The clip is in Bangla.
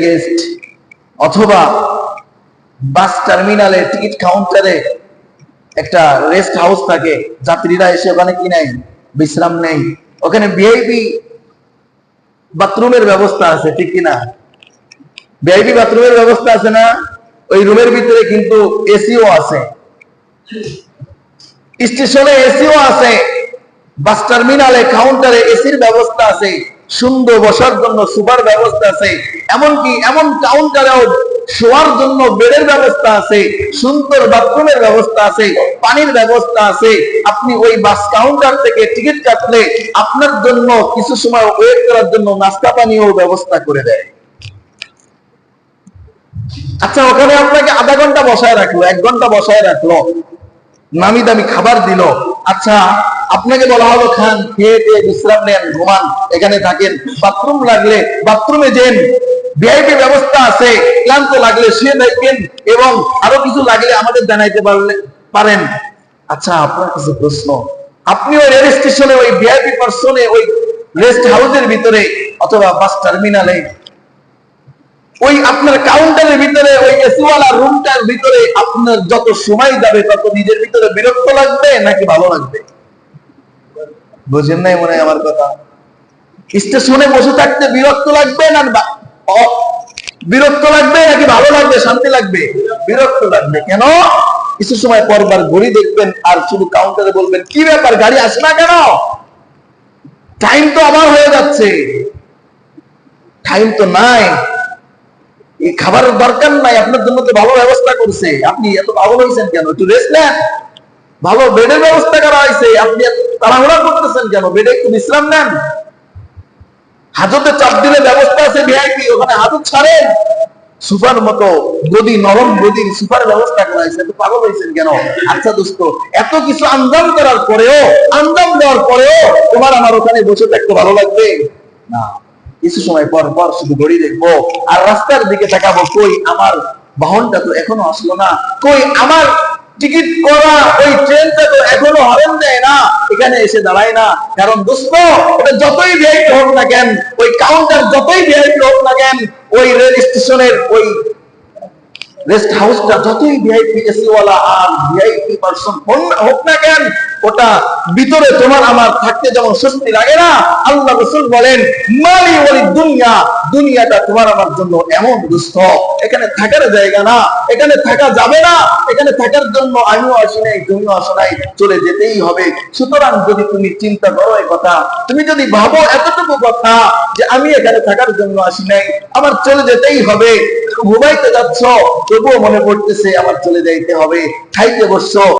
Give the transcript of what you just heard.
গেস্ট অথবা বাস টার্মিনালে টিকিট কাউন্টারে একটা রেস্ট হাউস থাকে, যাত্রীরা এসে ওখানে কি নেই, বিশ্রাম নেই। ওখানে ভিআইপি বাথরুমের ব্যবস্থা আছে, ঠিক কিনা? ভিআইপি বাথরুমের ব্যবস্থা আছে না? ওই রুমের ভিতরে কিন্তু এসিও আছে, স্টেশনে এসিও আছে, বাস টার্মিনালে কাউন্টারে এসির ব্যবস্থা আছে, সুন্দর বসার জন্য সুপার ব্যবস্থা আছে, এমনকি এমন কাউন্টারেও শোয়ার জন্য বেডের ব্যবস্থা আছে, সুন্দর বাথরুমের ব্যবস্থা আছে, পানির ব্যবস্থা আছে। আপনি ওই বাস কাউন্টার থেকে টিকিট কাটলে আপনার জন্য কিছু সময় ওয়েট করার জন্য নাস্তা পানিও ব্যবস্থা করে দেয়। আচ্ছা, ওখানে আপনাকে আধা ঘন্টা বসায় রাখলো, 1 ঘন্টা বসায় রাখলো, নামি দামি খাবার দিল। আচ্ছা, আপনাকে বলা হলো খান, খেয়ে দিয়ে বিশ্রাম নেন, ঘুমান, এখানে থাকেন, বাথরুম লাগলে বাথরুমে যান, ভিআইপি ব্যবস্থা আছে, ক্লান্ত লাগলে শুয়ে থাকবেন, এবং আরো কিছু লাগলে আমাদের জানাইতে পারেন। আচ্ছা, আপনার কাছে প্রশ্ন, আপনি ওই রেল স্টেশনে ওই ভিআইপি পার্সনে ওই রেস্ট হাউসের ভিতরে অথবা বাস টার্মিনালে ওই আপনার কাউন্টারের ভিতরে ওই এসিওয়ালা রুমটার ভিতরে আপনার যত সময় যাবে তত নিজের ভিতরে বিরক্ত লাগবে নাকি ভালো লাগবে? বুঝেন নাই মনে হয় আমার কথা? স্টেশনে বসে থাকতে বিরক্ত লাগবে না বিরক্ত লাগবে নাকি ভালো লাগবে, শান্তি লাগবে? বিরক্ত লাগবে। কেন? কিছু সময় পরবার ঘড়ি দেখবেন আর শুধু কাউন্টারে বলবেন, কি ব্যাপার, গাড়ি আসে না কেন? টাইম তো আমার হয়ে যাচ্ছে, টাইম তো নাই, এই খাবারের দরকার নাই, আপনার জন্য তো ভালো ব্যবস্থা করছে, আপনি এত পাগল হয়েছেন কেন? একটু রেস্ট নেন, ভালো বেডের ব্যবস্থা করা হয়েছে, আপনি তাড়াহুড়া করতেছেন কেন? বেডে একটু বিশ্রাম নেন। হাজতে চাপ দিলে ব্যবস্থা আছে ভিআইপি, ওখানে হাজত ছাড়েন, সুপার মতো গদি, নরম গদির সুপার ব্যবস্থা করা হয়েছে, এত পাগল হয়েছেন কেন? আচ্ছা দোস্ত, এত কিছু আঞ্জাম করার পরেও, আঞ্জাম দেওয়ার পরেও তোমার আমার ওখানে বসে থাকতে ভালো লাগবে না। কিছু সময় পর পর শুধু ঘড়ি দেখবো আর রাস্তার দিকে তাকাবো, কই আমার বাহনটা তো এখনো আসলো না, কই আমার টিকিট করা ওই ট্রেনটা তো এখনো হরেন দেয় না, এখানে এসে দাঁড়ায় না। কারণ দোস্ত, ওটা যতই ভিআইপি হোক না কেন, ওই কাউন্টার যতই ভিআইপি হোক না কেন, ওই রেল স্টেশনের ওই রেস্ট হাউসটা যতই ভিআইপি এসিওয়ালা আর ভিআইপি পারসন হোক না কেন, ওটা ভিতরে তোমার আমার থাকতে যেমন স্বস্তি লাগে না, আল্লাহ রাসূল বলেন, মালি ওয়ালি দুনিয়া, দুনিয়াটা তোমার আমার জন্য এমন দুস্থ, এখানে থাকার জায়গা না, এখানে থাকা যাবে না, এখানে থাকার জন্য আমিও আসি নাই, তুমিও আসো নাই, চলে যেতেই হবে। সুতরাং যদি তুমি চিন্তা করো এই কথা, তুমি যদি ভাবো এতটুকু কথা যে আমি এখানে থাকার জন্য আসি নাই, আমার চলে যেতেই হবে, ঘুমাইতে যাচ্ছ তবুও মনে পড়তেছে আমার চলে যাইতে হবে, খাইতে বসছো